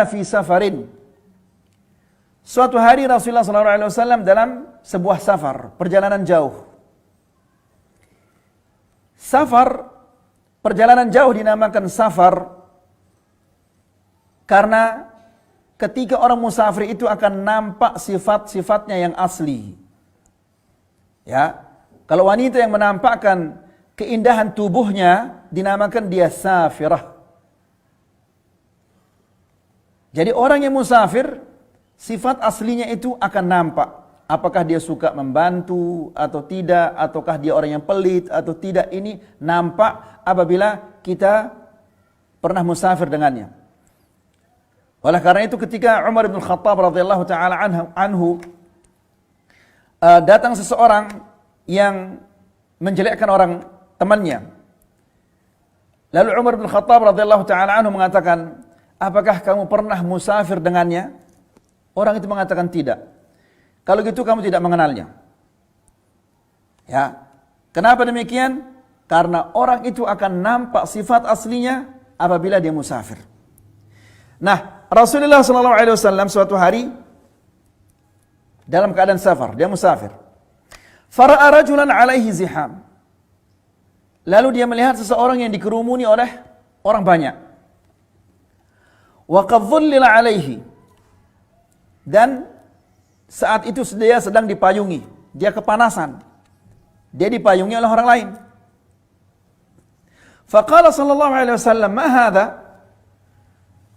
fi safarin. Suatu hari Rasulullah SAW dalam sebuah safar, perjalanan jauh. Safar, perjalanan jauh dinamakan safar karena ketika orang musafir itu akan nampak sifat-sifatnya yang asli. Ya, kalau wanita yang menampakkan keindahan tubuhnya dinamakan dia safirah. Jadi orang yang musafir, sifat aslinya itu akan nampak. Apakah dia suka membantu atau tidak, ataukah dia orang yang pelit atau tidak, ini nampak apabila kita pernah musafir dengannya. Oleh karena itu ketika Umar bin Khattab radhiyallahu taala anhu datang seseorang yang menjelekkan orang temannya. Lalu Umar bin Khattab radhiyallahu taala anhu mengatakan, apakah kamu pernah musafir dengannya? Orang itu mengatakan tidak. Kalau gitu kamu tidak mengenalnya. Ya. Kenapa demikian? Karena orang itu akan nampak sifat aslinya apabila dia musafir. Nah, Rasulullah SAW suatu hari dalam keadaan safar, dia musafir. Fara'a rajulan alaihi ziham. Lalu dia melihat seseorang yang dikerumuni oleh orang banyak. Wa qad dhullila alaihi. Dan saat itu dia sedang dipayungi, dia kepanasan. Dia dipayungi oleh orang lain. Faqala sallallahu alaihi wasallam, "Ma hadha?"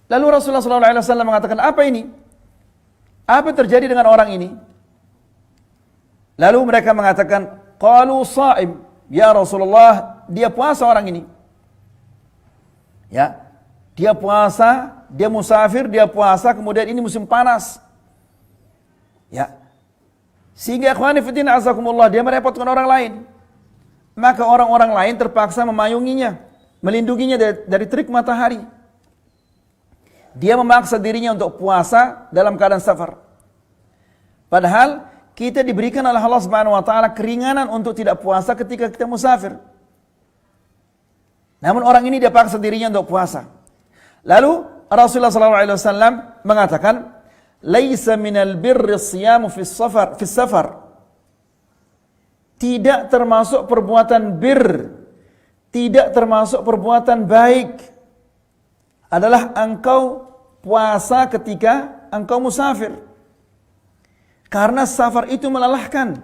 Lalu Rasulullah sallallahu alaihi wasallam mengatakan, "Apa ini? Apa terjadi dengan orang ini?" Lalu mereka mengatakan, "Qalu sha'im." Ya Rasulullah, dia puasa orang ini. Ya. Dia puasa, dia musafir, dia puasa, kemudian ini musim panas. Ya. Sehingga ikhwani fillah azakumullah, dia merepotkan orang lain. Maka orang-orang lain terpaksa memayunginya, melindunginya dari terik matahari. Dia memaksa dirinya untuk puasa dalam keadaan safar. Padahal kita diberikan oleh Allah Subhanahu wa taala keringanan untuk tidak puasa ketika kita musafir. Namun orang ini dia paksa dirinya untuk puasa. Lalu Rasulullah SAW mengatakan, "Laisa minal birri siyamu fis safar." Tidak termasuk perbuatan bir, tidak termasuk perbuatan baik adalah engkau puasa ketika engkau musafir. Karena safar itu melelahkan.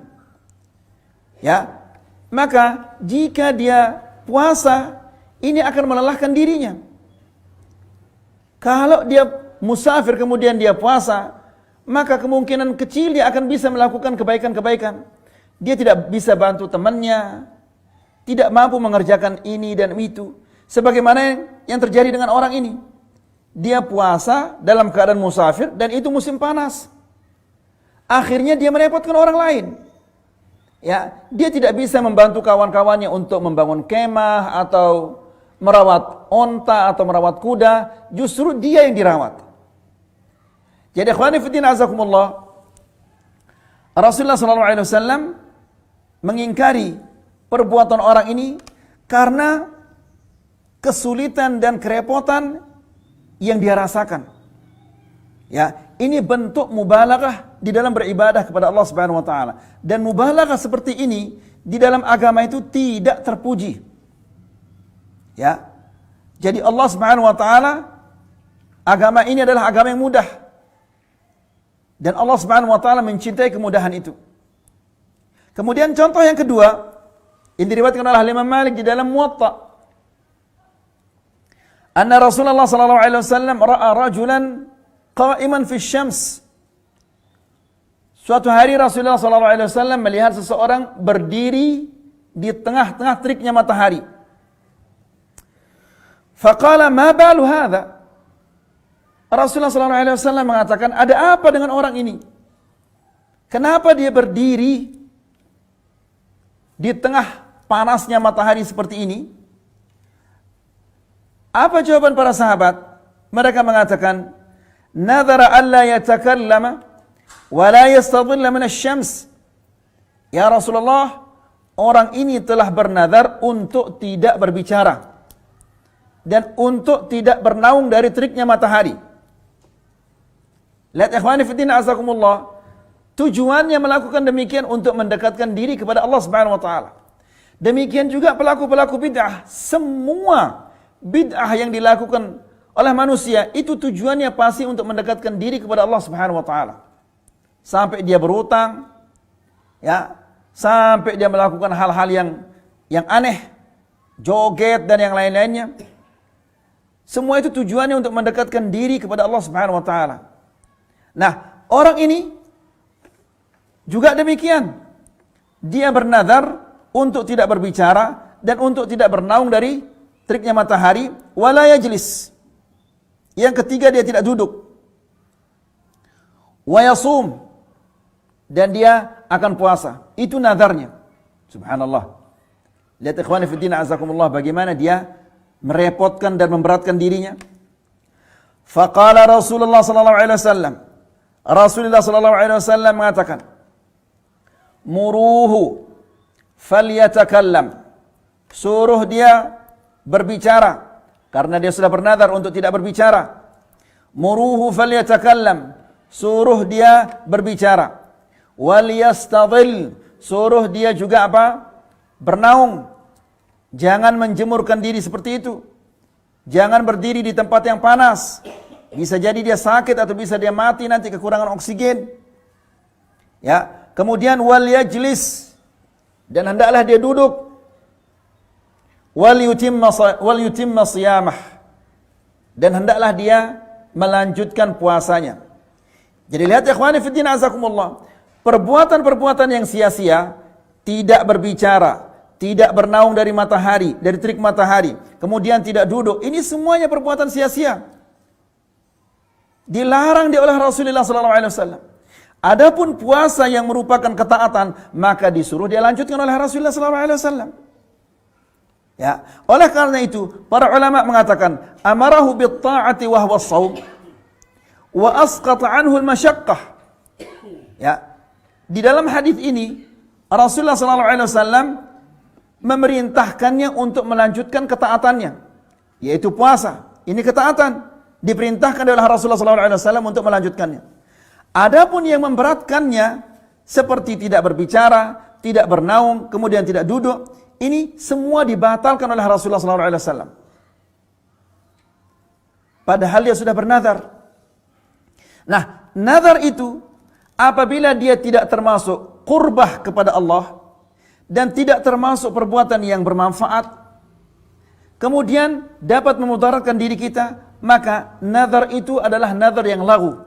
Ya. Maka jika dia puasa, ini akan melelahkan dirinya. Kalau dia musafir kemudian dia puasa, maka kemungkinan kecil dia akan bisa melakukan kebaikan-kebaikan. Dia tidak bisa bantu temannya, tidak mampu mengerjakan ini dan itu. Sebagaimana yang terjadi dengan orang ini. Dia puasa dalam keadaan musafir dan itu musim panas. Akhirnya dia merepotkan orang lain. Ya, dia tidak bisa membantu kawan-kawannya untuk membangun kemah atau merawat onta atau merawat kuda, justru dia yang dirawat. Jadi ikhwani fillah azakumullah, Rasulullah SAW mengingkari perbuatan orang ini karena kesulitan dan kerepotan yang dia rasakan. Ya, ini bentuk mubalaghah di dalam beribadah kepada Allah Subhanahu wa taala. Dan mubalaghah seperti ini di dalam agama itu tidak terpuji. Ya. Jadi Allah Subhanahu wa taala, agama ini adalah agama yang mudah. Dan Allah Subhanahu wa taala mencintai kemudahan itu. Kemudian contoh yang kedua, ini diriwayatkan oleh Imam Malik di dalam Muwatta. Anna Rasulullah sallallahu alaihi wasallam ra'a rajulan qa'iman fi syams. Suatu hari Rasulullah sallallahu alaihi wasallam melihat seseorang berdiri di tengah-tengah teriknya matahari. Faqala ma balu hadha? Rasulullah SAW mengatakan, ada apa dengan orang ini? Kenapa dia berdiri di tengah panasnya matahari seperti ini? Apa jawaban para sahabat? Mereka mengatakan, nadhara alla yatakallama wa la yastadhilla min asy-syams. Ya Rasulullah, orang ini telah bernadar untuk tidak berbicara dan untuk tidak bernaung dari teriknya matahari. Lihat ikhwani fiddin azakumullah, tujuannya melakukan demikian untuk mendekatkan diri kepada Allah Subhanahu wa taala. Demikian juga pelaku-pelaku bid'ah, semua bid'ah yang dilakukan oleh manusia itu tujuannya pasti untuk mendekatkan diri kepada Allah Subhanahu wa taala. Sampai dia berutang, ya, sampai dia melakukan hal-hal yang aneh, joget dan yang lain-lainnya. Semua itu tujuannya untuk mendekatkan diri kepada Allah Subhanahu wa taala. Nah, orang ini juga demikian. Dia bernazar untuk tidak berbicara dan untuk tidak bernaung dari teriknya matahari, wala yajlis. Yang ketiga, dia tidak duduk. Wa yasum, dan dia akan puasa. Itu nazarnya. Subhanallah. Lihat ikhwani fiddin azakumullah, bagaimana dia merepotkan dan memberatkan dirinya. Faqala Rasulullah sallallahu alaihi wasallam, Rasulullah sallallahu alaihi wasallam mengatakan, muruhu falyatakallam, suruh dia berbicara karena dia sudah bernazar untuk tidak berbicara. Muruhu falyatakallam, suruh dia berbicara. Wal yastadhil, suruh dia juga apa? Bernaung. Jangan menjemurkan diri seperti itu. Jangan berdiri di tempat yang panas. Bisa jadi dia sakit atau bisa dia mati nanti kekurangan oksigen. Ya, kemudian wal yajlis, dan hendaklah dia duduk. Wal yutimma siyamah, dan hendaklah dia melanjutkan puasanya. Jadi lihat ya ikhwani fiddin azakumullah, perbuatan-perbuatan yang sia-sia, tidak berbicara, tidak bernaung dari matahari, dari terik matahari, kemudian tidak duduk, ini semuanya perbuatan sia-sia. Dilarang oleh Rasulullah SAW. Adapun puasa yang merupakan ketaatan, maka disuruh dia lanjutkan oleh Rasulullah SAW. Ya, oleh karena itu para ulama mengatakan amarahu bit ta'ati wa huwa shaum wa asqata anhu al masyaqqah. Ya, di dalam hadis ini Rasulullah SAW memerintahkannya untuk melanjutkan ketaatannya, yaitu puasa. Ini ketaatan. Diperintahkan oleh Rasulullah SAW untuk melanjutkannya. Adapun yang memberatkannya seperti tidak berbicara, tidak bernaung, kemudian tidak duduk, ini semua dibatalkan oleh Rasulullah SAW. Padahal dia sudah bernazar. Nah, nazar itu apabila dia tidak termasuk qurbah kepada Allah dan tidak termasuk perbuatan yang bermanfaat, kemudian dapat memudaratkan diri kita, maka nazar itu adalah nazar yang lagu,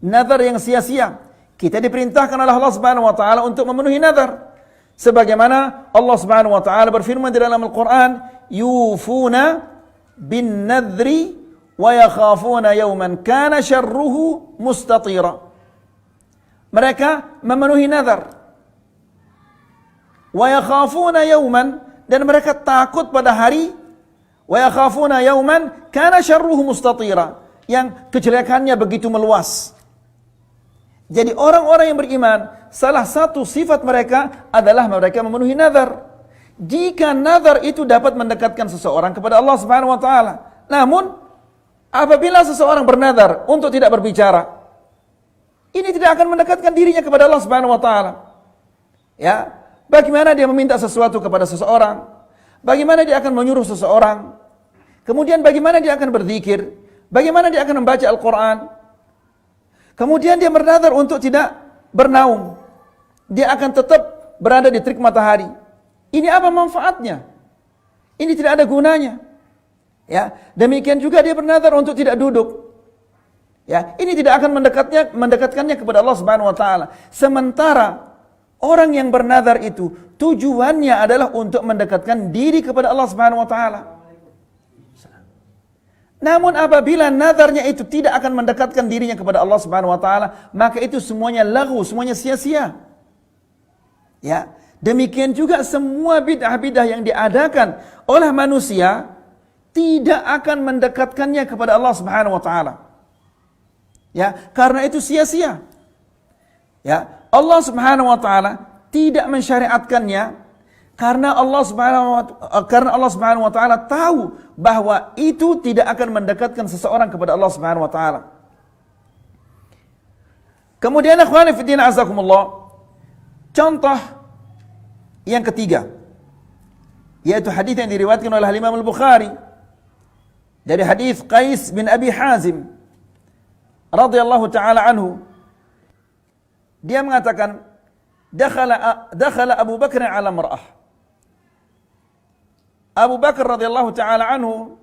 nazar yang sia-sia. Kita diperintahkan oleh Allah Subhanahu wa taala untuk memenuhi nazar. Sebagaimana Allah Subhanahu wa taala berfirman di dalam Al-Qur'an, yufuna bin nadri wa yakhafuna yawman kana syarruhu mustatira. Mereka memenuhi nazar. Wa yakhafuna yawman, dan mereka takut pada hari, wa yakhafuna yawman kana syarruhu mustatira, yang kejelekannya begitu meluas. Jadi orang-orang yang beriman, salah satu sifat mereka adalah mereka memenuhi nazar. Jika nazar itu dapat mendekatkan seseorang kepada Allah Subhanahu wa taala. Namun apabila seseorang bernazar untuk tidak berbicara, ini tidak akan mendekatkan dirinya kepada Allah Subhanahu wa taala. Ya, bagaimana dia meminta sesuatu kepada seseorang? Bagaimana dia akan menyuruh seseorang? Kemudian bagaimana dia akan berzikir? Bagaimana dia akan membaca Al-Quran? Kemudian dia bernazar untuk tidak bernaung. Dia akan tetap berada di terik matahari. Ini apa manfaatnya? Ini tidak ada gunanya. Ya, demikian juga dia bernazar untuk tidak duduk. Ya, ini tidak akan mendekatkannya kepada Allah Subhanahu wa taala. Sementara orang yang bernazar itu tujuannya adalah untuk mendekatkan diri kepada Allah Subhanahu wa taala. Namun apabila nazarnya itu tidak akan mendekatkan dirinya kepada Allah Subhanahu wa taala, maka itu semuanya lagu, semuanya sia-sia. Ya, demikian juga semua bid'ah-bid'ah yang diadakan oleh manusia tidak akan mendekatkannya kepada Allah Subhanahu wa taala. Ya, karena itu sia-sia. Ya, Allah Subhanahu wa taala tidak mensyariatkannya karena Allah Subhanahu wa taala tahu bahwa itu tidak akan mendekatkan seseorang kepada Allah Subhanahu wa taala. Kemudian akhwani fiddin azakumullah, contoh yang ketiga, yaitu hadis yang diriwayatkan oleh Imam Al-Bukhari dari hadis Qais bin Abi Hazim radhiyallahu taala anhu. Dia mengatakan, dakhala Abu Bakar ala mar'ah. Abu Bakar radhiyallahu taala anhu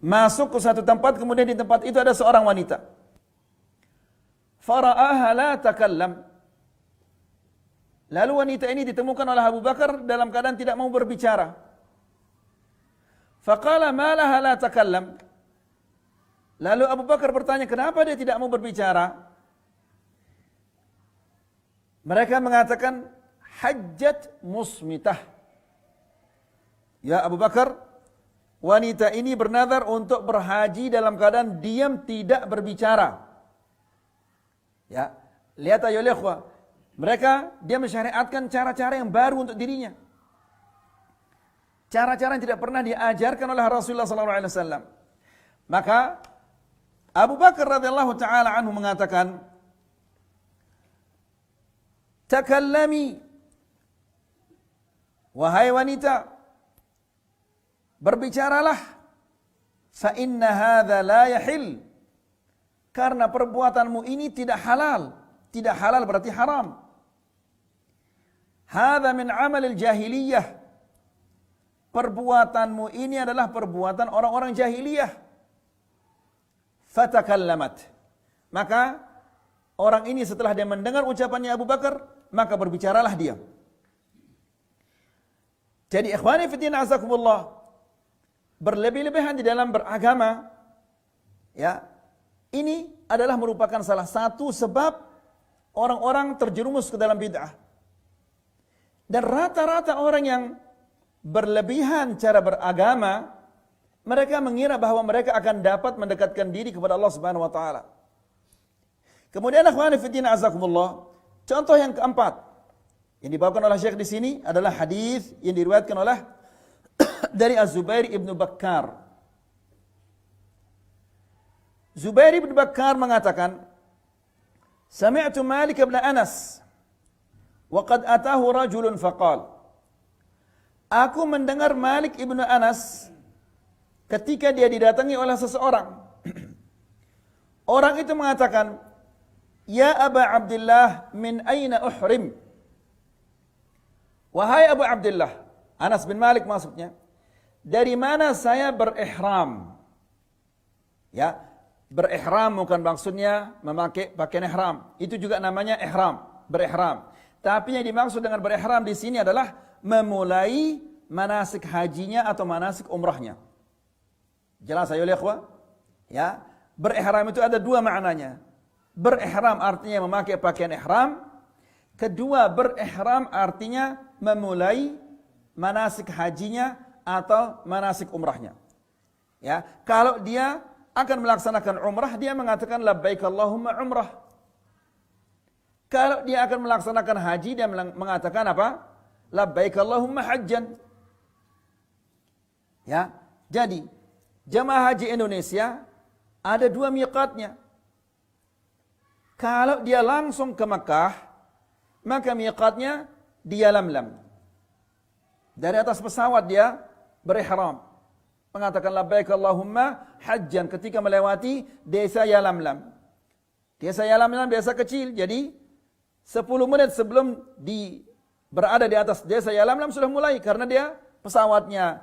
masuk ke satu tempat, kemudian di tempat itu ada seorang wanita. Fara'aha la takallam. Lalu wanita ini ditemukan oleh Abu Bakar dalam keadaan tidak mau berbicara. Faqala ma laha la takallam. Lalu Abu Bakar bertanya, kenapa dia tidak mau berbicara? Mereka mengatakan, hajjat musmitah. Ya Abu Bakar, wanita ini bernazar untuk berhaji dalam keadaan diam tidak berbicara. Ya, lihat ayo ikhwah. Dia mensyariatkan cara-cara yang baru untuk dirinya. Cara-cara yang tidak pernah diajarkan oleh Rasulullah SAW. Maka Abu Bakar radhiyallahu taala anhu mengatakan, takallami, wahai wanita, berbicaralah, fa inna hadza la yahil, karena perbuatanmu ini tidak halal. Tidak halal berarti haram. Hadza min amalil jahiliyah, perbuatanmu ini adalah perbuatan orang-orang jahiliyah. Fatakallamat, maka orang ini setelah dia mendengar ucapannya Abu Bakar, maka berbicaralah dia. Jadi ikhwani fiddin azakumullah, berlebih-lebihan di dalam beragama, ya, ini adalah merupakan salah satu sebab orang-orang terjerumus ke dalam bid'ah. Dan rata-rata orang yang berlebihan cara beragama, mereka mengira bahwa mereka akan dapat mendekatkan diri kepada Allah Subhanahu wa taala. Kemudian akhwani fiddin azakumullah, contoh yang keempat yang dibawakan oleh Syekh di sini adalah hadis yang diriwayatkan oleh dari Az-Zubair ibn Bakkar. Zubair ibn Bakkar mengatakan, sami'tu Malik ibn Anas wa qad atahu rajulun faqal. Aku mendengar Malik ibn Anas ketika dia didatangi oleh seseorang. Orang itu mengatakan, ya Aba Abdullah, min aina uhrim? Wahai Abu Abdullah, Anas bin Malik maksudnya, dari mana saya berihram? Ya, berihram bukan maksudnya memakai pakaian ihram. Itu juga namanya ihram, berihram. Tapi yang dimaksud dengan berihram di sini adalah memulai manasik hajinya atau manasik umrahnya. Jelas ayo ikhwah? Ya, berihram itu ada dua maknanya. Berihram artinya memakai pakaian ihram. Kedua, berihram artinya memulai manasik hajinya atau manasik umrahnya. Ya, kalau dia akan melaksanakan umrah, dia mengatakan labbaik Allahumma umrah. Kalau dia akan melaksanakan haji, dia mengatakan apa? Labbaik Allahumma hajjan. Ya, jadi jemaah haji Indonesia ada dua miqatnya. Kalau dia langsung ke Makkah, maka miqatnya di Yalamlam. Dari atas pesawat dia berihram, mengatakan labbaik Allahumma hajjan ketika melewati desa Yalamlam. Desa Yalamlam desa kecil, jadi 10 menit sebelum berada di atas desa Yalamlam sudah mulai, karena dia pesawatnya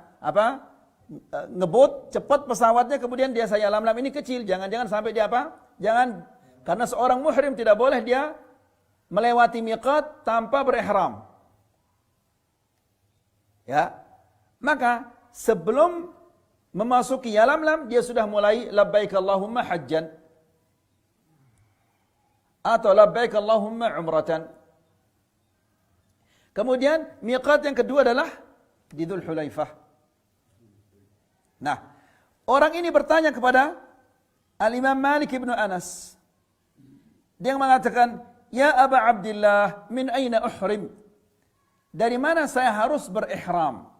ngebut cepat pesawatnya, kemudian desa Yalamlam ini kecil, jangan sampai dia jangan, karena seorang muhrim tidak boleh dia melewati miqat tanpa berihram. Ya, maka sebelum memasuki Yalamlam dia sudah mulai labbaik Allahumma hajjan atau labbaik Allahumma umratan. Kemudian miqat yang kedua adalah di Dzul Hulaifah. Nah, orang ini bertanya kepada Al-Imam Malik ibn Anas. Dia mengatakan, ya Aba Abdullah, min aina uhrim? Dari mana saya harus berihram?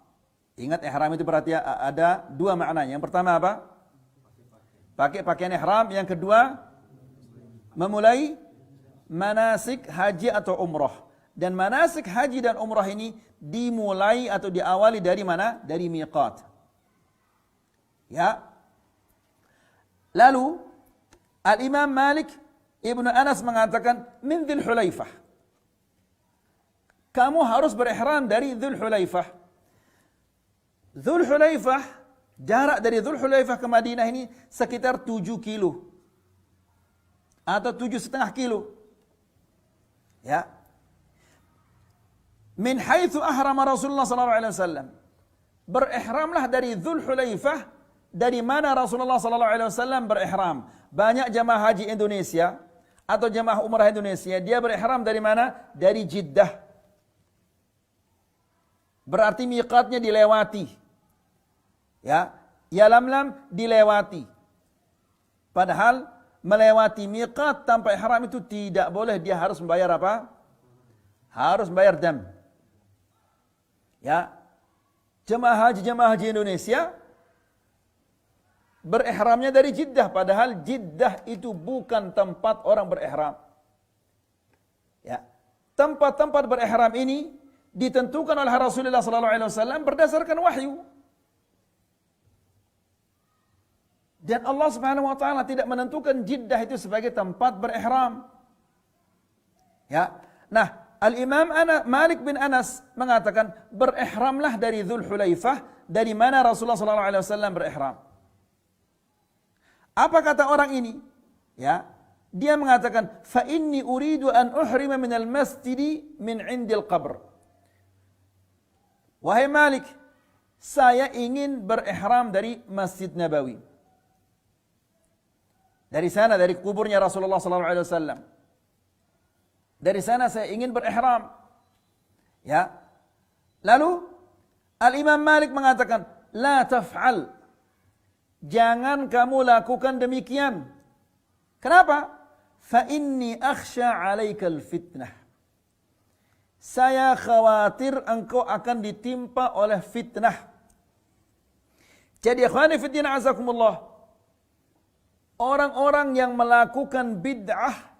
Ingat, ihram itu berarti ada dua maknanya. Yang pertama apa? Pakai pakaian ihram. Yang kedua, memulai manasik haji atau umrah. Dan manasik haji dan umrah ini dimulai atau diawali dari mana? Dari miqat. Ya. Lalu Al-Imam Malik Ibnu Anas mengatakan min Dzul Hulaifah. Kamu harus berihram dari Dzul Hulaifah. Dzul Hulaifah, jarak dari Dzul Hulaifah ke Madinah ini sekitar 7 kilo. Atau 7,5 kilo. Ya. Min haitsu ahrama Rasulullah sallallahu alaihi wasallam. Berihramlah dari Dzul Hulaifah, dari mana Rasulullah sallallahu alaihi wasallam berihram. Banyak jamaah haji Indonesia atau jamaah umrah Indonesia, dia berihram dari mana? Dari Jeddah. Berarti miqatnya dilewati. Ya, Yalamlam dilewati. Padahal melewati miqat tanpa ihram itu tidak boleh, dia harus membayar apa? Harus membayar dam. Ya. Jemaah haji Indonesia berihramnya dari Jeddah, padahal Jeddah itu bukan tempat orang berihram. Ya. Tempat-tempat berihram ini ditentukan oleh Rasulullah sallallahu alaihi wasallam berdasarkan wahyu. Dan Allah Subhanahu wa taala tidak menentukan Jeddah itu sebagai tempat berihram. Ya. Nah, Al-Imam Malik bin Anas mengatakan berihramlah dari Dzul Hulaifah, dari mana Rasulullah sallallahu alaihi wasallam berihram. Apa kata orang ini? Ya, dia mengatakan fa inni uridu an uhrima min al-masjid min 'indil qabr. Wahai Malik, saya ingin berihram dari Masjid Nabawi. Dari sana, dari kuburnya Rasulullah sallallahu alaihi wasallam. Dari sana saya ingin berihram. Ya. Lalu Al-Imam Malik mengatakan, "La taf'al." Jangan kamu lakukan demikian. Kenapa? Fa inni akhsha 'alaikal fitnah. Saya khawatir engkau akan ditimpa oleh fitnah. Jadi ikhwani fi din azakumullah, orang-orang yang melakukan bid'ah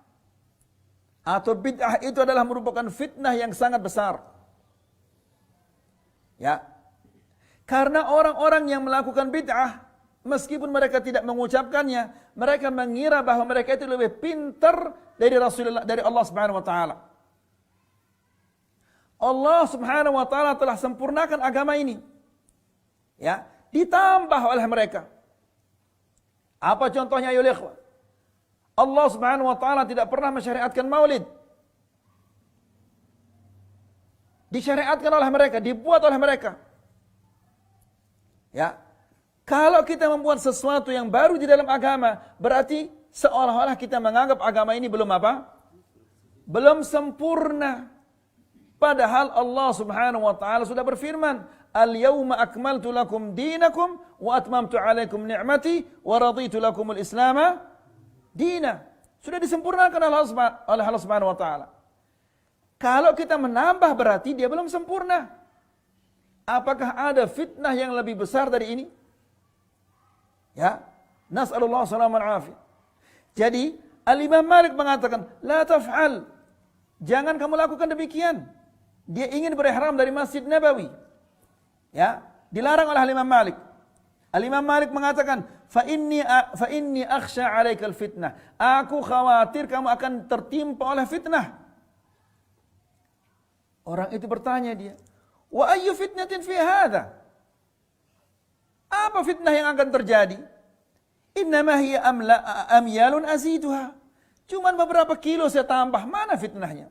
atau bid'ah itu adalah merupakan fitnah yang sangat besar. Ya. Karena orang-orang yang melakukan bid'ah, meskipun mereka tidak mengucapkannya, mereka mengira bahwa mereka itu lebih pintar dari Rasulullah, dari Allah Subhanahu wa taala. Allah Subhanahu wa taala telah sempurnakan agama ini. Ya, ditambah oleh mereka. Apa contohnya ya ikhwan? Allah Subhanahu wa taala tidak pernah mensyariatkan maulid. Disyariatkan oleh mereka, dibuat oleh mereka. Ya. Kalau kita membuat sesuatu yang baru di dalam agama, berarti seolah-olah kita menganggap agama ini belum apa? Belum sempurna. Padahal Allah Subhanahu wa taala sudah berfirman, "Al-yauma akmaltu lakum dinakum wa atmamtu 'alaikum ni'mati wa raditu lakumul Islama dina." Sudah disempurnakan oleh Allah Subhanahu wa taala. Kalau kita menambah berarti dia belum sempurna. Apakah ada fitnah yang lebih besar dari ini? Ya, nas'alullah salamul afiyah. Jadi, Al-Imam Malik mengatakan, "La taf'al." Jangan kamu lakukan demikian. Dia ingin berihram dari Masjid Nabawi. Ya, dilarang oleh Al-Imam Malik. Al-Imam Malik mengatakan, fa inni akhsha 'alaikal fitnah. Aku khawatir kamu akan tertimpa oleh fitnah. Orang itu bertanya dia, "Wa ayyu fitnatin fi hadha?" Apa fitnah yang akan terjadi? Innama hiya amyalun aziduha. Cuman beberapa kilo saya tambah, mana fitnahnya?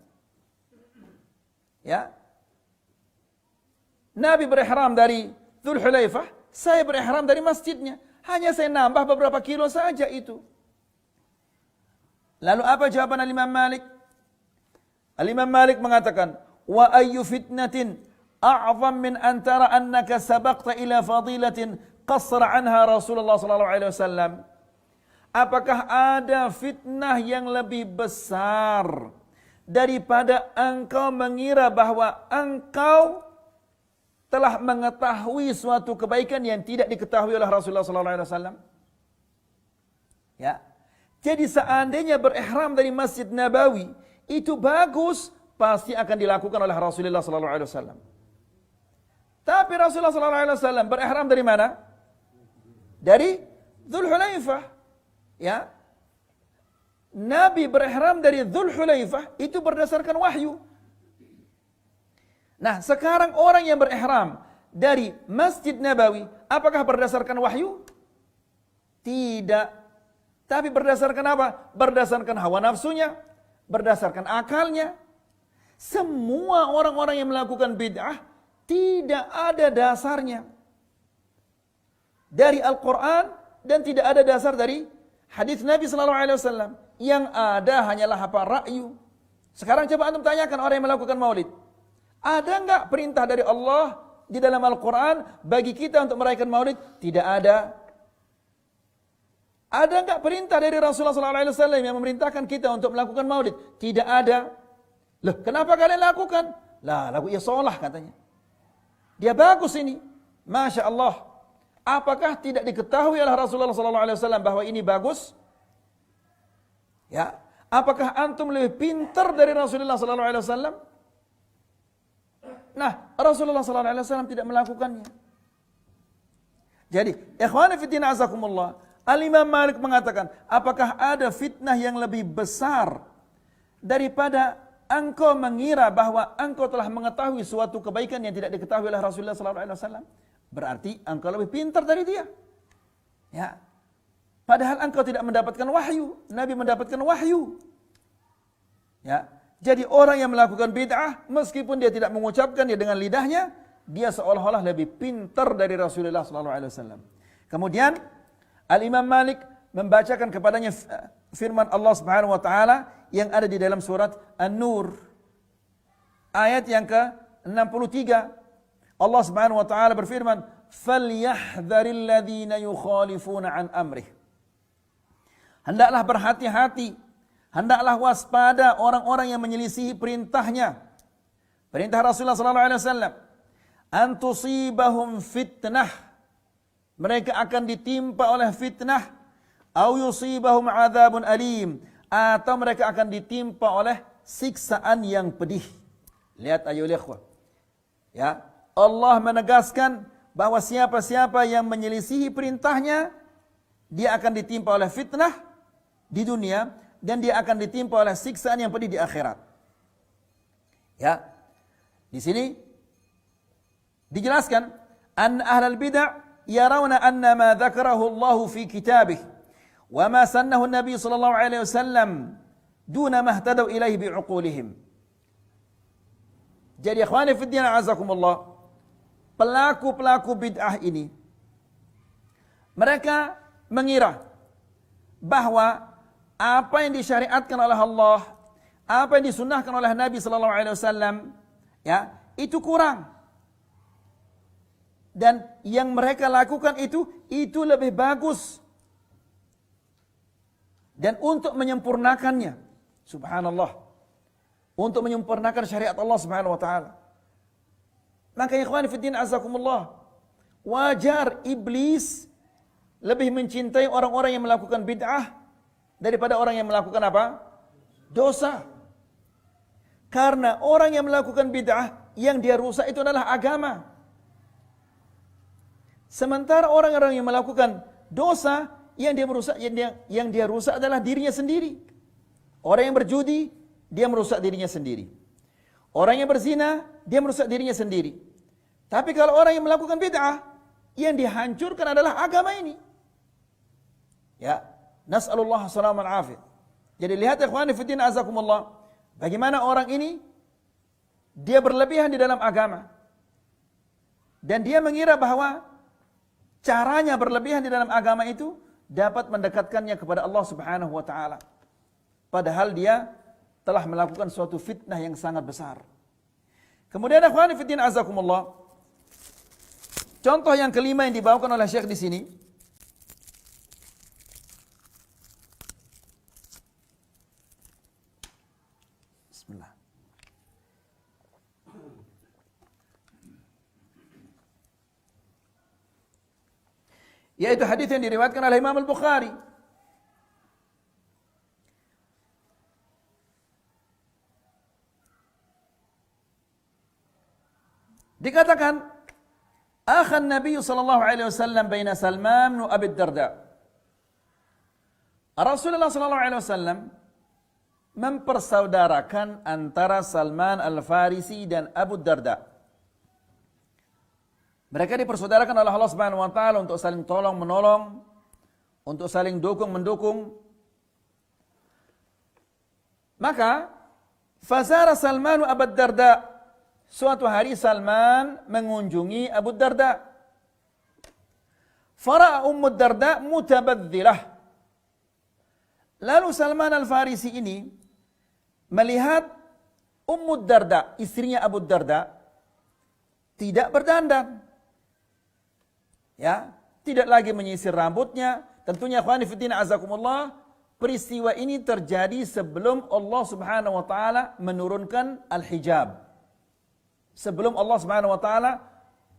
Ya. Nabi berihram dari Dzul Hulaifah, saya berihram dari masjidnya. Hanya saya nambah beberapa kilo saja itu. Lalu apa jawaban Al-Imam Malik? Al-Imam Malik mengatakan, "Wa ayyu fitnatin a'zam min antara annaka sabaqta ila fadilatin qassara anha Rasulullah sallallahu alaihi wasallam." Apakah ada fitnah yang lebih besar daripada engkau mengira bahwa engkau telah mengetahui suatu kebaikan yang tidak diketahui oleh Rasulullah sallallahu alaihi wasallam? Ya. Jadi seandainya berihram dari Masjid Nabawi itu bagus, pasti akan dilakukan oleh Rasulullah sallallahu alaihi wasallam. Tapi Rasulullah sallallahu alaihi wasallam berihram dari mana? Dari Dzulhulaifah. Ya. Nabi berihram dari Dzulhulaifah itu berdasarkan wahyu. Nah, sekarang orang yang berihram dari Masjid Nabawi, apakah berdasarkan wahyu? Tidak. Tapi berdasarkan apa? Berdasarkan hawa nafsunya, berdasarkan akalnya. Semua orang-orang yang melakukan bid'ah tidak ada dasarnya dari Al-Quran dan tidak ada dasar dari hadis Nabi sallallahu alaihi wasallam. Yang ada hanyalah apa? Ra'yu. Sekarang coba antum tanyakan orang yang melakukan maulid. Ada enggak perintah dari Allah di dalam Al-Quran bagi kita untuk merayakan maulid? Tidak ada. Ada enggak perintah dari Rasulullah SAW yang memerintahkan kita untuk melakukan maulid? Tidak ada. Loh, kenapa kalian lakukan? Lah, lagu ya sholah katanya. Dia bagus ini. Masya Allah. Apakah tidak diketahui oleh Rasulullah SAW bahwa ini bagus? Ya. Apakah antum lebih pintar dari Rasulullah SAW? Nah, Rasulullah SAW tidak melakukannya. Jadi, ikhwani fiddin azakumullah, Al-Imam Malik mengatakan, apakah ada fitnah yang lebih besar daripada engkau mengira bahwa engkau telah mengetahui suatu kebaikan yang tidak diketahui oleh Rasulullah SAW? Berarti engkau lebih pintar dari dia. Ya. Padahal engkau tidak mendapatkan wahyu, Nabi mendapatkan wahyu. Ya. Jadi orang yang melakukan bid'ah, meskipun dia tidak mengucapkan dia dengan lidahnya, dia seolah-olah lebih pintar dari Rasulullah SAW. Kemudian Al-Imam Malik membacakan kepadanya firman Allah Subhanahu wa taala yang ada di dalam surat An-Nur ayat yang ke-63. Allah Subhanahu wa taala berfirman, "Falyahdharil ladzina yukhalifuna an amrih." Hendaklah berhati-hati, hendaklah waspada orang-orang yang menyelisihi perintahnya. Perintah Rasulullah sallallahu alaihi wasallam, "An tusibahum fitnah." Mereka akan ditimpa oleh fitnah, au yusibahum adzabun alim, atau mereka akan ditimpa oleh siksaan yang pedih. Lihat ayolah ikhwah. Ya, Allah menegaskan bahwa siapa-siapa yang menyelisihi perintahnya, dia akan ditimpa oleh fitnah di dunia dan dia akan ditimpa oleh siksaan yang pedih di akhirat. Ya. Di sini dijelaskan an ahlal bid'ah yarawna anna ma dzakarahu Allah fi kitabih wa ma sannahu an-nabi sallallahu alaihi wasallam duna ma ihtadaw ilaihi bi'uqulihim. Jadi ikhwani fi din azakumullah, pelaku-pelaku bid'ah ini mereka mengira bahwa apa yang disyariatkan oleh Allah, apa yang disunnahkan oleh Nabi sallallahu alaihi wasallam, ya, itu kurang. Dan yang mereka lakukan itu lebih bagus. Dan untuk menyempurnakannya, subhanallah, untuk menyempurnakan syariat Allah Subhanahu wa taala. Maka ikhwan fillah azakumullah, wajar iblis lebih mencintai orang-orang yang melakukan bid'ah daripada orang yang melakukan apa? Dosa. Karena orang yang melakukan bid'ah yang dia rusak itu adalah agama. Sementara orang-orang yang melakukan dosa yang dia rusak adalah dirinya sendiri. Orang yang berjudi, dia merusak dirinya sendiri. Orang yang berzina, dia merusak dirinya sendiri. Tapi kalau orang yang melakukan bid'ah, yang dihancurkan adalah agama ini. Ya, nas'alullah salaman afid. Jadi lihat ikhwani fiddin azakumullah, bagaimana orang ini dia berlebihan di dalam agama. Dan dia mengira bahwa caranya berlebihan di dalam agama itu dapat mendekatkannya kepada Allah Subhanahu wa taala. Padahal dia telah melakukan suatu fitnah yang sangat besar. Kemudian ikhwani fiddin azakumullah, contoh yang kelima yang dibawakan oleh Syekh di sini, bismillah, yaitu hadis yang diriwayatkan oleh Imam Al-Bukhari. Dikatakan, akhan Nabi sallallahu alaihi wasallam baina Salman wa Abi Darda. Rasulullah sallallahu alaihi wasallam mempersaudarakan antara Salman Al-Farisi dan Abu Darda. Mereka dipersaudarakan oleh Allah Subhanahu wa taala untuk saling tolong menolong, untuk saling dukung mendukung. Maka fazara Salman Abu Darda. Suatu hari Salman mengunjungi Abu Darda. Fara'a Ummu Darda mutabadzirah. Lalu Salman Al-Farisi ini melihat Ummu Darda, istrinya Abu Darda, tidak berdandan. Ya, tidak lagi menyisir rambutnya. Tentunya ikhwani fillah azakumullah, peristiwa ini terjadi sebelum Allah Subhanahu wa taala menurunkan al-hijab. Sebelum Allah Subhanahu wa taala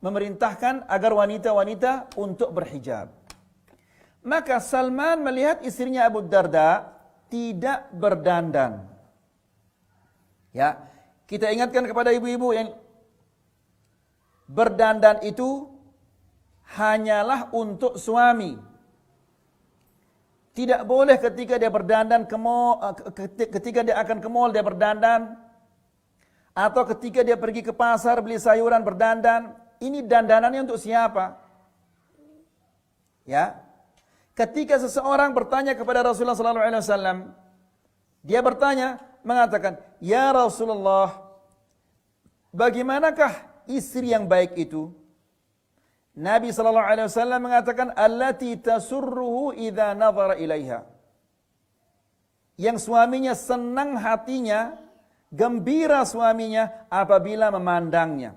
memerintahkan agar wanita-wanita untuk berhijab. Maka Salman melihat istrinya Abu Darda tidak berdandan. Ya, kita ingatkan kepada ibu-ibu yang berdandan itu hanyalah untuk suami. Tidak boleh ketika dia berdandan ketika dia akan ke mall dia berdandan, atau ketika dia pergi ke pasar beli sayuran berdandan. Ini dandanannya untuk siapa? Ya. Ketika seseorang bertanya kepada Rasulullah sallallahu alaihi wasallam, dia bertanya mengatakan, "Ya Rasulullah, bagaimanakah istri yang baik itu?" Nabi sallallahu alaihi wasallam mengatakan, "Allati tasurruhu idza nazara ilaiha." Yang suaminya senang hatinya, gembira suaminya apabila memandangnya.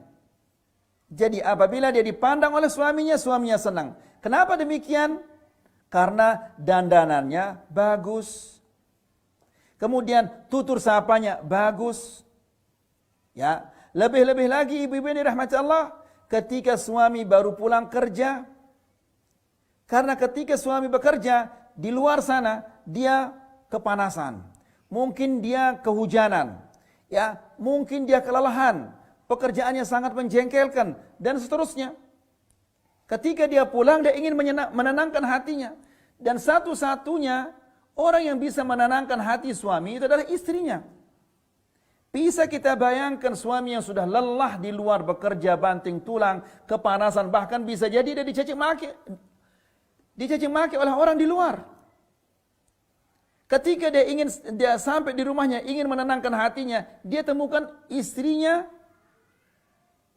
Jadi apabila dia dipandang oleh suaminya, suaminya senang. Kenapa demikian? Karena dandanannya bagus. Kemudian tutur sapanya bagus. Ya, lebih-lebih lagi ibu-ibu ini rahmat Allah, ketika suami baru pulang kerja. Karena ketika suami bekerja di luar sana, dia kepanasan. Mungkin dia kehujanan. Ya, mungkin dia kelelahan. Pekerjaannya sangat menjengkelkan dan seterusnya. Ketika dia pulang, dia ingin menenangkan hatinya. Dan satu-satunya orang yang bisa menenangkan hati suami itu adalah istrinya. Bisa kita bayangkan suami yang sudah lelah di luar bekerja, banting tulang, kepanasan, bahkan bisa jadi dia dicaci maki oleh orang di luar. Ketika dia sampai di rumahnya ingin menenangkan hatinya, dia temukan istrinya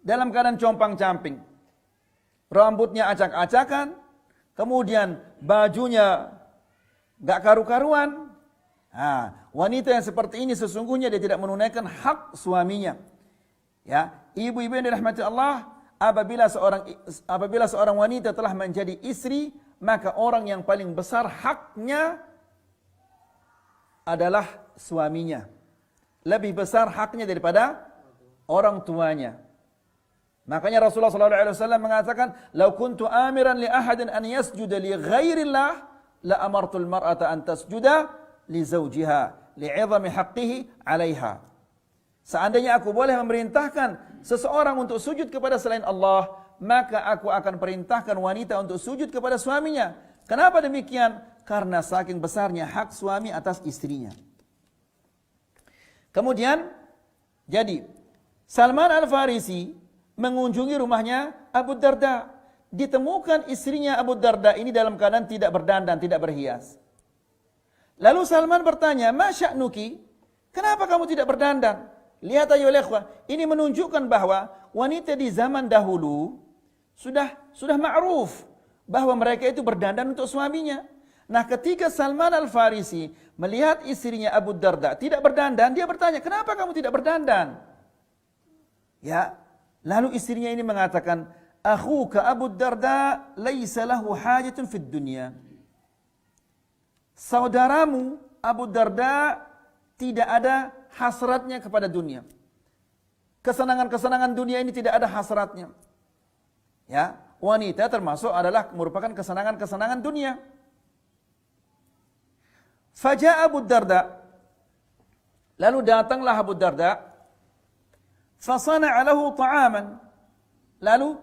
dalam keadaan compang-camping. Rambutnya acak-acakan, kemudian bajunya gak karu-karuan. Wanita yang seperti ini sesungguhnya dia tidak menunaikan hak suaminya. Ya, ibu-ibu yang dirahmati Allah, apabila seorang wanita telah menjadi istri, maka orang yang paling besar haknya adalah suaminya. Lebih besar haknya daripada orang tuanya. Makanya Rasulullah SAW mengatakan, "Lau kuntu amiran li ahadin an yasjuda li ghairillah, la amartul mar'ata an tasjuda li zawjiha li'izami haqqihi 'alaiha." Seandainya aku boleh memerintahkan seseorang untuk sujud kepada selain Allah, maka aku akan perintahkan wanita untuk sujud kepada suaminya. Kenapa demikian? Karena saking besarnya hak suami atas istrinya. Kemudian, jadi Salman Al-Farisi mengunjungi rumahnya Abu Darda. Ditemukan istrinya Abu Darda ini dalam keadaan tidak berdandan, tidak berhias. Lalu Salman bertanya, "Ma sya'nuki? Kenapa kamu tidak berdandan?" Lihat ayolah ikhwah, ini menunjukkan bahwa wanita di zaman dahulu sudah ma'ruf bahwa mereka itu berdandan untuk suaminya. Nah, ketika Salman Al-Farisi melihat istrinya Abu Darda tidak berdandan, dia bertanya, "Kenapa kamu tidak berdandan?" Ya, lalu istrinya ini mengatakan, "Akhuka Abu Darda laisa lahu hajatun fid dunya." Saudaramu Abu Darda tidak ada hasratnya kepada dunia. Kesenangan-kesenangan dunia ini tidak ada hasratnya. Ya, wanita termasuk merupakan kesenangan-kesenangan dunia. Faja'a Abu Darda. Lalu datanglah Abu Darda. Fasana'a lahu ta'aman. Lalu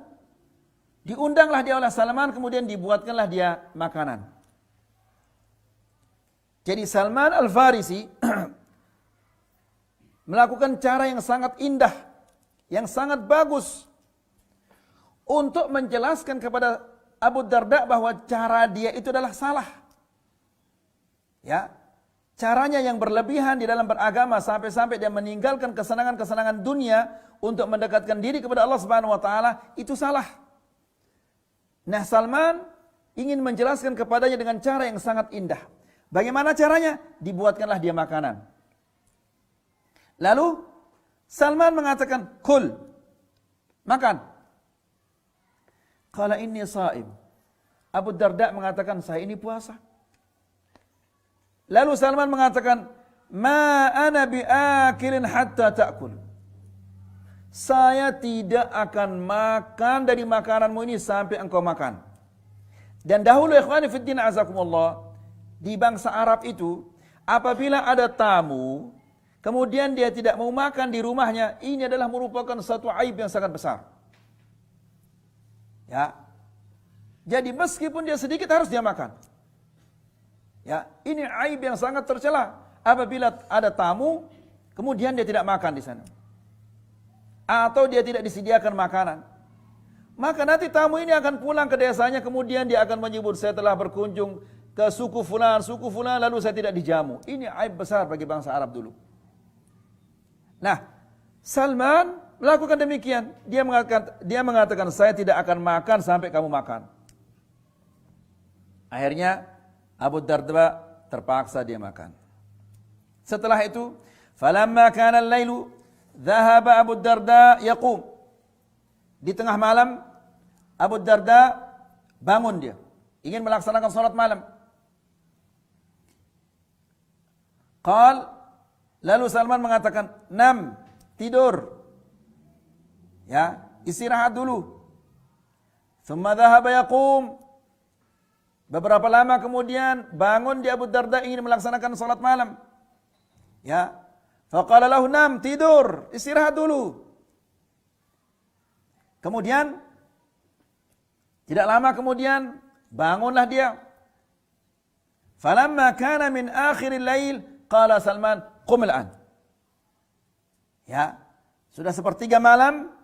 diundanglah dia oleh Salman, kemudian dibuatkanlah dia makanan. Jadi Salman Al-Farisi melakukan cara yang sangat indah, yang sangat bagus untuk menjelaskan kepada Abu Darda bahwa cara dia itu adalah salah. Ya, caranya yang berlebihan di dalam beragama sampai-sampai dia meninggalkan kesenangan-kesenangan dunia untuk mendekatkan diri kepada Allah Subhanahu wa taala, itu salah. Nah, Salman ingin menjelaskan kepadanya dengan cara yang sangat indah. Bagaimana caranya? Dibuatkanlah dia makanan. Lalu Salman mengatakan, "Kul." Makan. Qala inni shaim. Abu Darda mengatakan, "Saya ini puasa." Lalu Salman mengatakan, "Ma ana biakilin hatta ta'kul." Saya tidak akan makan dari makananmu ini sampai engkau makan. Dan dahulu ikhwani fiddin azakumullah, di bangsa Arab itu, apabila ada tamu, kemudian dia tidak mau makan di rumahnya, ini adalah merupakan satu aib yang sangat besar. Ya. Jadi meskipun dia sedikit harus dia makan. Ya, ini aib yang sangat tercela apabila ada tamu kemudian dia tidak makan di sana. Atau dia tidak disediakan makanan. Maka nanti tamu ini akan pulang ke desanya, kemudian dia akan menyebut, "Saya telah berkunjung ke suku fulan, lalu saya tidak dijamu." Ini aib besar bagi bangsa Arab dulu. Nah, Salman melakukan demikian. Dia mengatakan, "Saya tidak akan makan sampai kamu makan." Akhirnya Abu Darda terpaksa dia makan. Setelah itu, falamma kana al-lailu dhahaba Abu Darda yaqum. Di tengah malam Abu Darda bangun dia, ingin melaksanakan salat malam. Lalu Salman mengatakan, "Nam, tidur. Ya, istirahat dulu." Thumma dhahaba yaqum. Beberapa lama kemudian bangun dia Abu Darda ingin melaksanakan salat malam. Ya. Faqala lahu, "Nam, tidur, istirahat dulu." Kemudian tidak lama kemudian bangunlah dia. Falamma kana min akhiril lail qala Salman, "Qum al-an." Ya, sudah sepertiga malam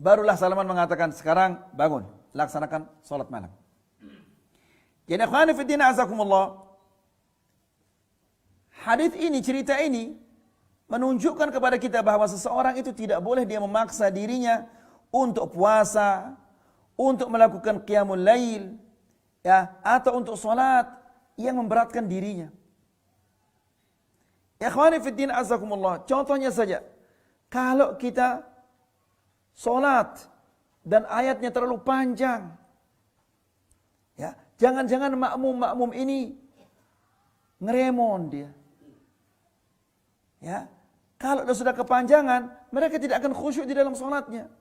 barulah Salman mengatakan, "Sekarang bangun, laksanakan salat malam." Jadi akhwani fi din azakumullah, hadis ini, cerita ini menunjukkan kepada kita bahwa seseorang itu tidak boleh dia memaksa dirinya untuk puasa, untuk melakukan qiyamul lail, ya, atau untuk salat yang memberatkan dirinya. Ikhwani fi din azakumullah, contohnya saja, kalau kita salat dan ayatnya terlalu panjang, ya, jangan-jangan makmum ini ngeremon dia. Ya, kalau sudah kepanjangan, mereka tidak akan khusyuk di dalam salatnya.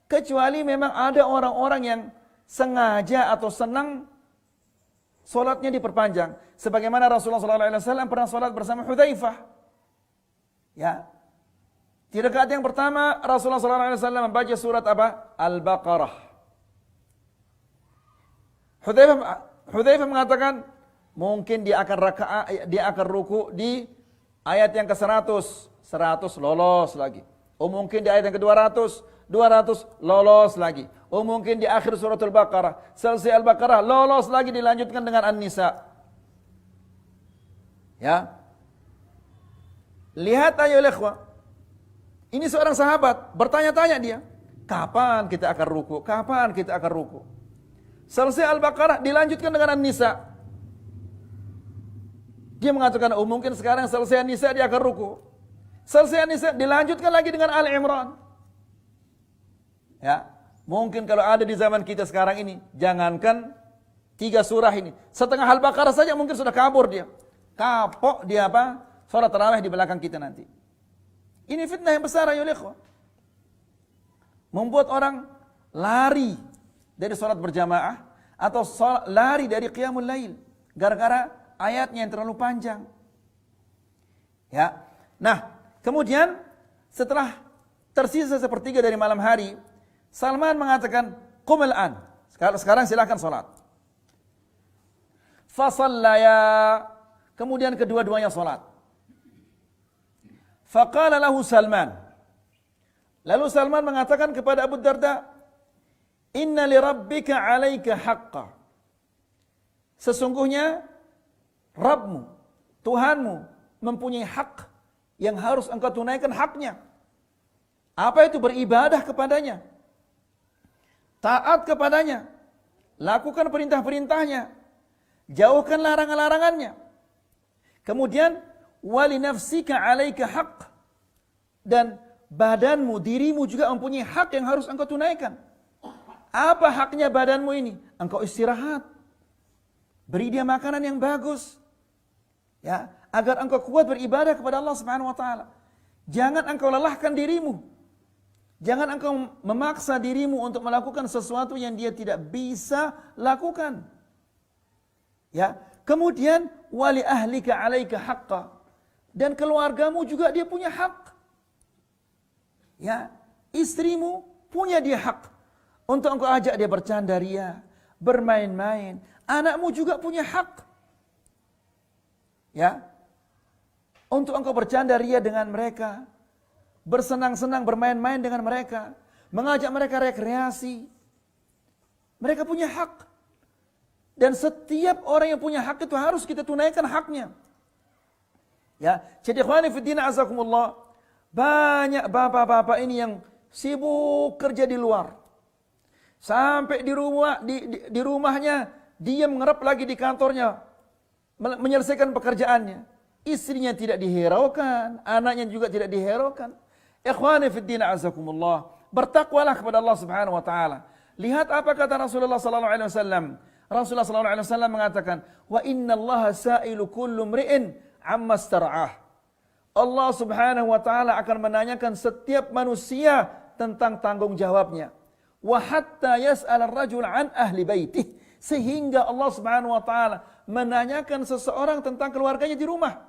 Kecuali memang ada orang-orang yang sengaja atau senang salatnya diperpanjang, sebagaimana Rasulullah SAW pernah salat bersama Hudzaifah. Ya. Di rakaat yang pertama Rasulullah SAW membaca surat apa? Al-Baqarah. Hudzaifah mengatakan mungkin dia akan ruku di ayat yang ke-100, 100 lolos lagi. Oh mungkin di ayat yang ke-200, 200 lolos lagi. Oh mungkin di akhir surat Al-Baqarah, selesai Al-Baqarah lolos lagi, dilanjutkan dengan An-Nisa. Ya. Lihat ayo ikhwah. Ini seorang sahabat bertanya-tanya dia, kapan kita akan ruku? Kapan kita akan ruku? Selesai Al-Baqarah dilanjutkan dengan An-Nisa. Dia mengatakan, oh mungkin sekarang selesai An-Nisa dia akan ruku. Selesai An-Nisa dilanjutkan lagi dengan Al-Imran. Ya, mungkin kalau ada di zaman kita sekarang ini, jangankan 3 surah ini, setengah Al-Baqarah saja mungkin sudah kabur dia. Kapok dia apa? Salat tarawih di belakang kita nanti. Ini fitnah yang besar ayo ikhwah. Membuat orang lari dari salat berjamaah atau lari dari qiyamul lail gara-gara ayatnya yang terlalu panjang. Ya. Nah, kemudian setelah tersisa sepertiga dari malam hari, Salman mengatakan, "Qum al-an." Sekarang silakan salat. Fasallaya, kemudian kedua-duanya salat. Faqala lahu Salman. Lalu Salman mengatakan kepada Abu Darda, "Inna li rabbika 'alaika haqqa." Sesungguhnya Rabbmu, Tuhanmu mempunyai hak yang harus engkau tunaikan haknya. Apa itu? Beribadah kepadanya, taat kepadanya, lakukan perintah-perintahnya, jauhkan larangan-larangannya. Kemudian wali nafsika 'alaika haqq, dan badanmu, dirimu juga mempunyai hak yang harus engkau tunaikan. Apa haknya badanmu ini? Engkau istirahat, beri dia makanan yang bagus, ya, agar engkau kuat beribadah kepada Allah Subhanahu wa taala. Jangan engkau lelahkan dirimu. Jangan engkau memaksa dirimu untuk melakukan sesuatu yang dia tidak bisa lakukan. Ya, kemudian wali ahlika 'alaika haqqa, dan keluargamu juga dia punya hak. Ya, istrimu punya dia hak untuk engkau ajak dia bercanda ria, bermain-main. Anakmu juga punya hak, ya, untuk engkau bercanda ria dengan mereka, bersenang-senang bermain-main dengan mereka, mengajak mereka rekreasi. Mereka punya hak. Dan setiap orang yang punya hak itu harus kita tunaikan haknya. Ya, jadi ikhwani fi din azakumullah, banyak bapak-bapak ini yang sibuk kerja di luar. Sampai di rumahnya dia mengerap lagi di kantornya, menyelesaikan pekerjaannya. Istrinya tidak dihiraukan, anaknya juga tidak dihiraukan. Ikhwani fi din azakumullah, bertakwalah kepada Allah Subhanahu wa taala. Lihat apa kata Rasulullah sallallahu alaihi wasallam. Rasulullah sallallahu alaihi wasallam mengatakan, "Wa innallaha sa'ilu kullu mri'in 'amma stara'ah." Allah Subhanahu wa taala akan menanyakan setiap manusia tentang tanggung jawabnya. Wa hatta yas'al ar-rajul 'an ahli baitih, sehingga Allah Subhanahu wa taala menanyakan seseorang tentang keluarganya di rumah.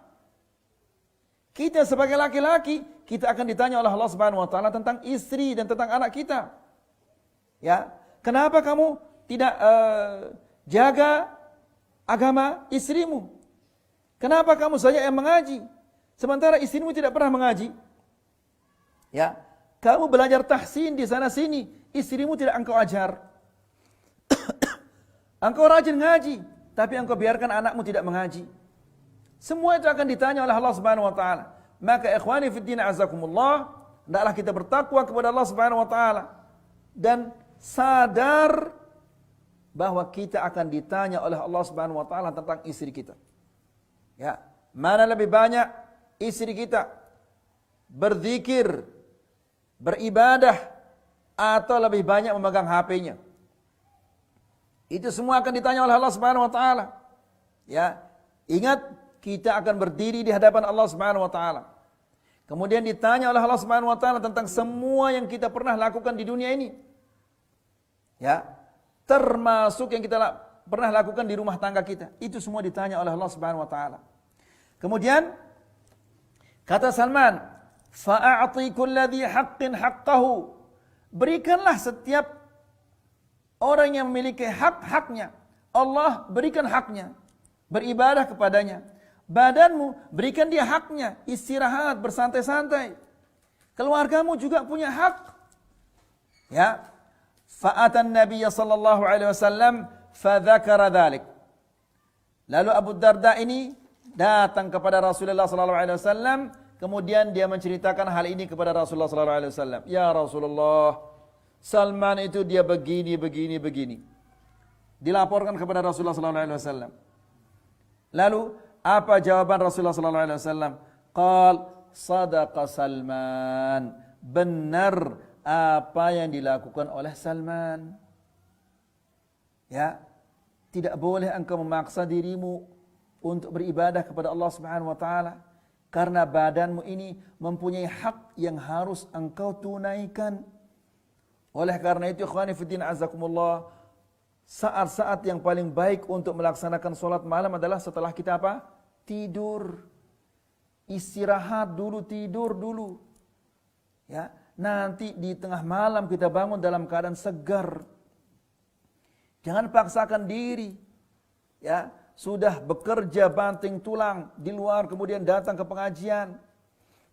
Kita sebagai laki-laki, kita akan ditanya oleh Allah Subhanahu wa taala tentang istri dan tentang anak kita. Ya, kenapa kamu tidak jaga agama istrimu? Kenapa kamu saja yang mengaji, sementara istrimu tidak pernah mengaji? Ya, kamu belajar tahsin di sana sini, istrimu tidak engkau ajar. Engkau rajin ngaji, tapi engkau biarkan anakmu tidak mengaji. Semua itu akan ditanya oleh Allah Subhanahu wa taala. Maka ikhwani fi din azakumullah, hendaklah kita bertakwa kepada Allah Subhanahu wa taala dan sadar bahwa kita akan ditanya oleh Allah Subhanahu wa taala tentang istri kita. Ya, mana lebih banyak istri kita berzikir, beribadah, atau lebih banyak memegang HP-nya? Itu semua akan ditanya oleh Allah Subhanahu wa taala. Ya, ingat, kita akan berdiri di hadapan Allah Subhanahu wa taala. Kemudian ditanya oleh Allah Subhanahu wa taala tentang semua yang kita pernah lakukan di dunia ini. Ya, termasuk yang kita pernah lakukan di rumah tangga kita. Itu semua ditanya oleh Allah Subhanahu wa taala. Kemudian kata Salman, "Fa'ati kulladhi haqqin haqqahu." Berikanlah setiap orang yang memiliki hak-haknya. Allah berikan haknya, beribadah kepadanya. Badanmu, berikan dia haknya, istirahat, bersantai-santai. Keluargamu juga punya hak. Ya. Fa'atan Nabi sallallahu alaihi wasallam fadzakara dzalik. Lalu Abu Darda ini datang kepada Rasulullah sallallahu alaihi wasallam, kemudian dia menceritakan hal ini kepada Rasulullah sallallahu alaihi wasallam. Ya Rasulullah, Salman itu dia begini. Dilaporkan kepada Rasulullah sallallahu alaihi wasallam. Lalu apa jawaban Rasulullah sallallahu alaihi wasallam? Qal sadaqa Salman. Benar apa yang dilakukan oleh Salman. Ya, tidak boleh engkau memaksa dirimu untuk beribadah kepada Allah Subhanahu wa taala, karena badanmu ini mempunyai hak yang harus engkau tunaikan. Oleh karena itu, ikhwani fiddin azakumullah, saat-saat yang paling baik untuk melaksanakan sholat malam adalah setelah kita apa? Tidur. Istirahat dulu, tidur dulu. Ya, Nanti di tengah malam kita bangun dalam keadaan segar. Jangan paksakan diri. Ya, sudah bekerja banting tulang di luar, kemudian datang ke pengajian.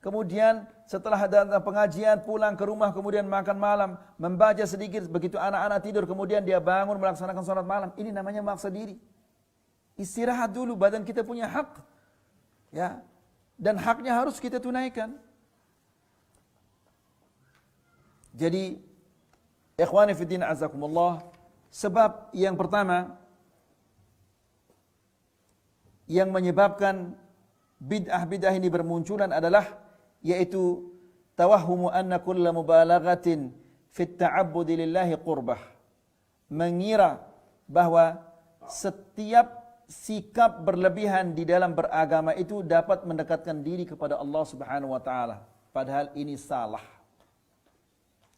Kemudian setelah datang pengajian, pulang ke rumah, kemudian makan malam, membaca sedikit, begitu anak-anak tidur, kemudian dia bangun melaksanakan sholat malam. Ini namanya maksa diri. Istirahat dulu, badan kita punya hak. Ya, dan haknya harus kita tunaikan. Jadi, ikhwani fiddin azakumullah, sebab yang pertama yang menyebabkan bid'ah-bid'ah ini bermunculan adalah yaitu tawahhumu anna kulla mubalaghatin fit ta'abbudi lillahi qurbah. Mengira bahwa setiap sikap berlebihan di dalam beragama itu dapat mendekatkan diri kepada Allah Subhanahu wa taala. Padahal ini salah.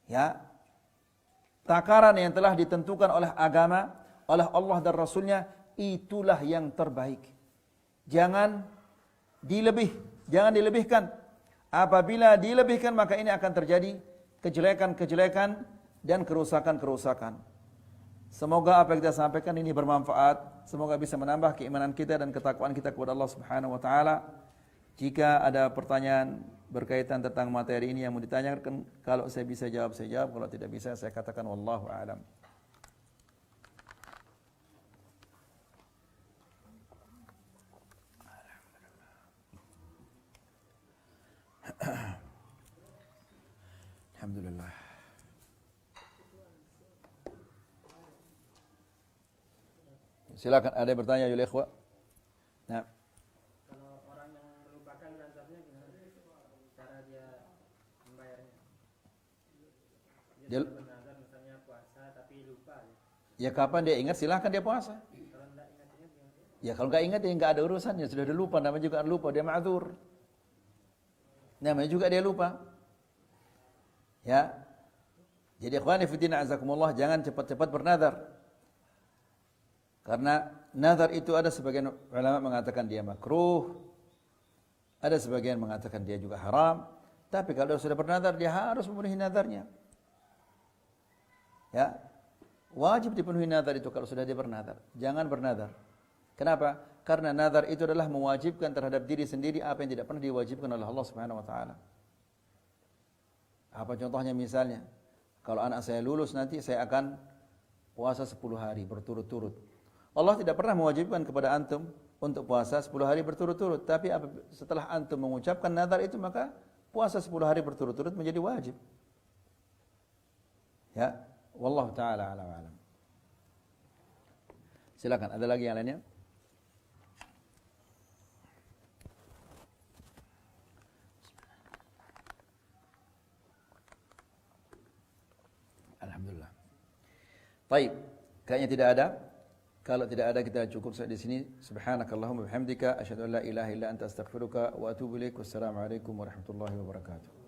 Ya. Takaran yang telah ditentukan oleh agama, oleh Allah dan Rasulnya, itulah yang terbaik. Jangan dilebihkan. Apabila dilebihkan, maka ini akan terjadi kejelekan-kejelekan dan kerusakan-kerusakan. Semoga apa yang kita sampaikan ini bermanfaat. Semoga bisa menambah keimanan kita dan ketakwaan kita kepada Allah Subhanahu wa taala. Jika ada pertanyaan berkaitan tentang materi ini yang mau ditanyakan, kalau saya bisa jawab, saya jawab. Kalau tidak bisa, saya katakan wallahu a'lam. Alhamdulillah. Silakan, ada yang bertanya, ya ikhwah. Nah. Kalau orang yang melupakan nazarnya gimana? Cara dia membayarnya? Dia bernazar misalnya puasa tapi lupa. Ya kapan dia ingat, silahkan dia puasa. Kalau enggak ingat-ingat gimana? Ya kalau enggak ingat, ya enggak ada urusannya. Sudah dia lupa, namanya juga lupa, dia ma'dzur. Namanya juga dia lupa. Ya. Jadi ikhwani fillah azakumullah, jangan cepat-cepat bernazar. Karena nazar itu ada sebagian ulama mengatakan dia makruh, ada sebagian mengatakan dia juga haram. Tapi kalau sudah bernazar, dia harus memenuhi nazarnya. Ya, wajib dipenuhi nazar itu kalau sudah dia bernazar. Jangan bernazar. Kenapa? Karena nazar itu adalah mewajibkan terhadap diri sendiri apa yang tidak pernah diwajibkan oleh Allah Subhanahu wa taala. Apa contohnya misalnya? Kalau anak saya lulus nanti saya akan puasa 10 hari berturut-turut. Allah tidak pernah mewajibkan kepada antum untuk puasa 10 hari berturut-turut, tapi setelah antum mengucapkan nazar itu maka puasa 10 hari berturut-turut menjadi wajib. Ya, wallahu taala a'lam. Silakan, ada lagi yang lainnya? Alhamdulillah. Baik, kayaknya tidak ada. Kalau tidak ada, kita cukup sampai di sini. Subhanakallahumma bihamdika asyhadu an la ilaha illa anta astaghfiruka wa atubu ilaik. Wassalamualaikum warahmatullahi wabarakatuh.